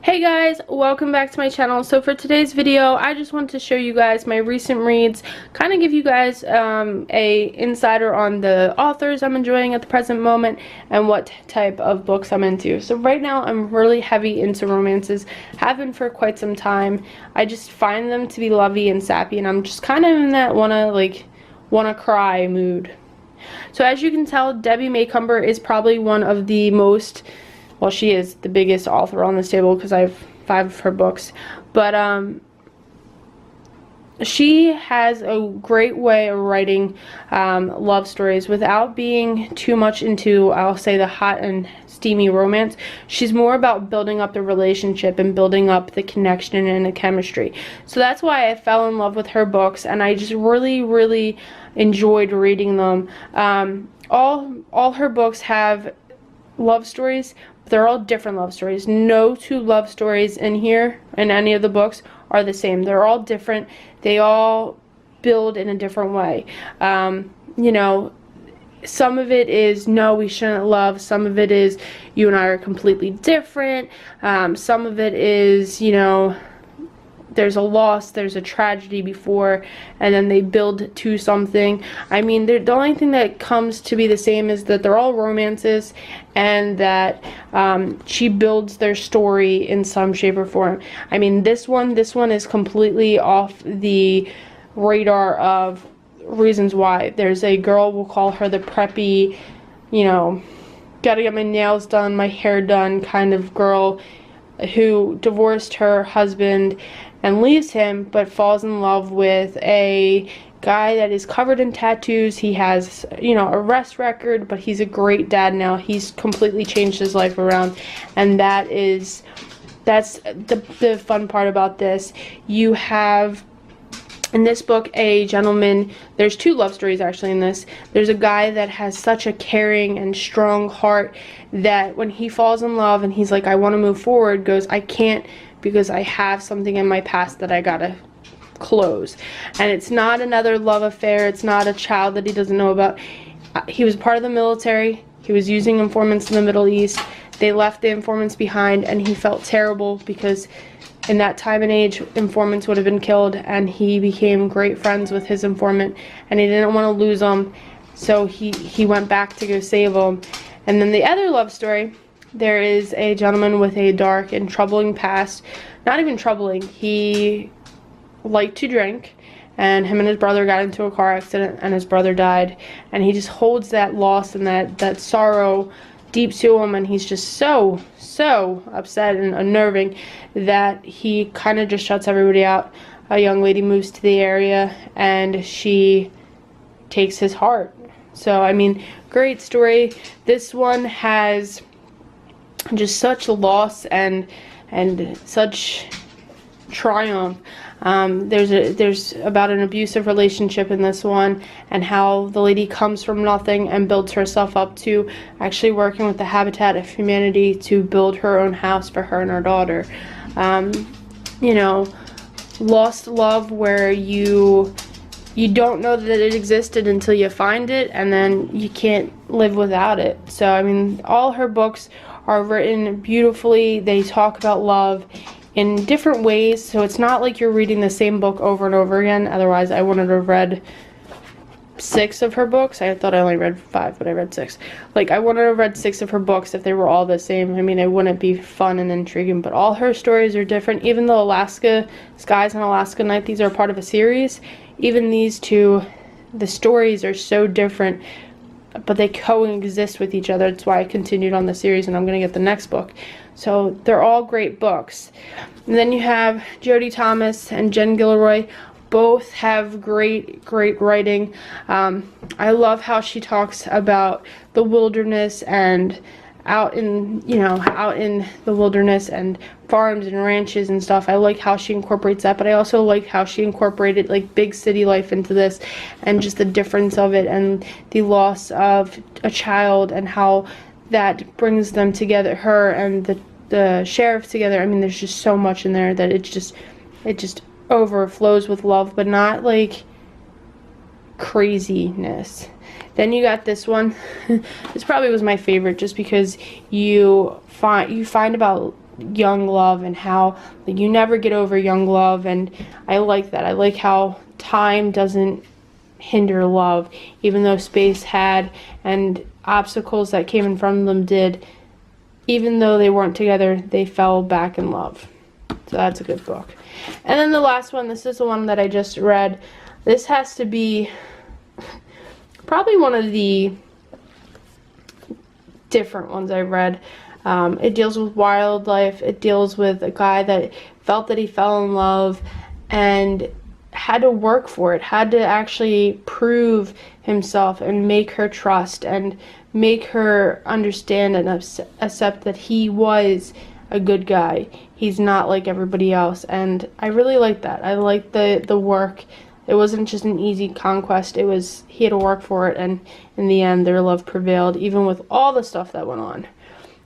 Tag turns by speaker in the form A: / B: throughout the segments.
A: Hey guys, welcome back to my channel. So for today's video, I just want to show you guys my recent reads, kind of give you guys a insider on the authors I'm enjoying at the present moment and what type of books I'm into. So right now I'm really heavy into romances, have been for quite some time. I just find them to be lovey and sappy, and I'm just kind of in that wanna cry mood. So as you can tell, Debbie Macomber is probably one of the most, well, she is the biggest author on this table because I have 5 of her books. But she has a great way of writing love stories without being too much into, I'll say, the hot and steamy romance. She's more about building up the relationship and building up the connection and the chemistry. So that's why I fell in love with her books, and I just really enjoyed reading them. All her books have love stories. They're all different love stories. No two love stories in here, in any of the books, are the same. They're all different. They all build in a different way. You know, some of it is, no, we shouldn't love. Some of it is, you and I are completely different. Some of it is, you know, there's a loss, there's a tragedy before, and then they build to something. I mean, the only thing that comes to be the same is that they're all romances, and that she builds their story in some shape or form. I mean, this one is completely off the radar of reasons why. There's a girl, we'll call her the preppy, you know, gotta get my nails done, my hair done kind of girl, who divorced her husband and leaves him, but falls in love with a guy that is covered in tattoos. He has, you know, arrest record, but he's a great dad now. He's completely changed his life around, and that's the fun part about this. You have in this book a gentleman, there's 2 love stories actually in this. There's a guy that has such a caring and strong heart that when he falls in love and he's like, I want to move forward, goes, I can't, because I have something in my past that I gotta close. And it's not another love affair, it's not a child that he doesn't know about. He was part of the military, he was using informants in the Middle East, they left the informants behind, and he felt terrible because in that time and age, informants would have been killed, and he became great friends with his informant, and he didn't want to lose them, so he went back to go save them. And then the other love story, there is a gentleman with a dark and troubling past. Not even troubling, he liked to drink, and him and his brother got into a car accident, and his brother died, and he just holds that loss and that sorrow deep to him, and he's just so upset and unnerving that he kind of just shuts everybody out. A young lady moves to the area, and she takes his heart. So I mean, great story. This one has just such loss and such triumph. There's about an abusive relationship in this one, and how the lady comes from nothing and builds herself up to actually working with the Habitat of Humanity to build her own house for her and her daughter. You know, lost love where you don't know that it existed until you find it, and then you can't live without it. So I mean, all her books are written beautifully. They talk about love in different ways, so it's not like you're reading the same book over and over again. Otherwise I wouldn't have read 6 of her books. I thought I only read 5, but I read 6. Like, I wouldn't have read 6 of her books if they were all the same. I mean, it wouldn't be fun and intriguing, but all her stories are different. Even though Alaska Skies and Alaska Night, these are part of a series, even these 2, the stories are so different, but they coexist with each other. That's why I continued on the series, and I'm going to get the next book. So they're all great books. And then you have Jodie Thomas and Jen Gilroy. Both have great writing. I love how she talks about the wilderness and out in the wilderness and farms and ranches and stuff. I like how she incorporates that, but I also like how she incorporated like big city life into this, and just the difference of it, and the loss of a child, and how that brings them together, her and the sheriff together. I mean, there's just so much in there that it just overflows with love, but not like craziness. Then you got this one. This probably was my favorite, just because you find about young love and how like, you never get over young love, and I like that. I like how time doesn't hinder love, even though space had and obstacles that came in front of them did. Even though they weren't together, they fell back in love. So that's a good book. And then the last one, this is the one that I just read. This has to be probably one of the different ones I've read. It deals with wildlife. It deals with a guy that felt that he fell in love and had to work for it, had to actually prove himself and make her trust and make her understand and accept that he was a good guy. He's not like everybody else, and I really like that. I like the work. It wasn't just an easy conquest. It was, he had to work for it, and in the end their love prevailed, even with all the stuff that went on.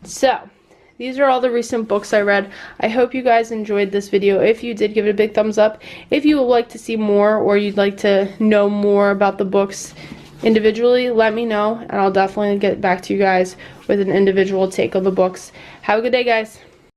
A: So these are all the recent books I read. I hope you guys enjoyed this video. If you did, give it a big thumbs up. If you would like to see more, or you'd like to know more about the books individually, let me know, and I'll definitely get back to you guys with an individual take of the books. Have a good day, guys.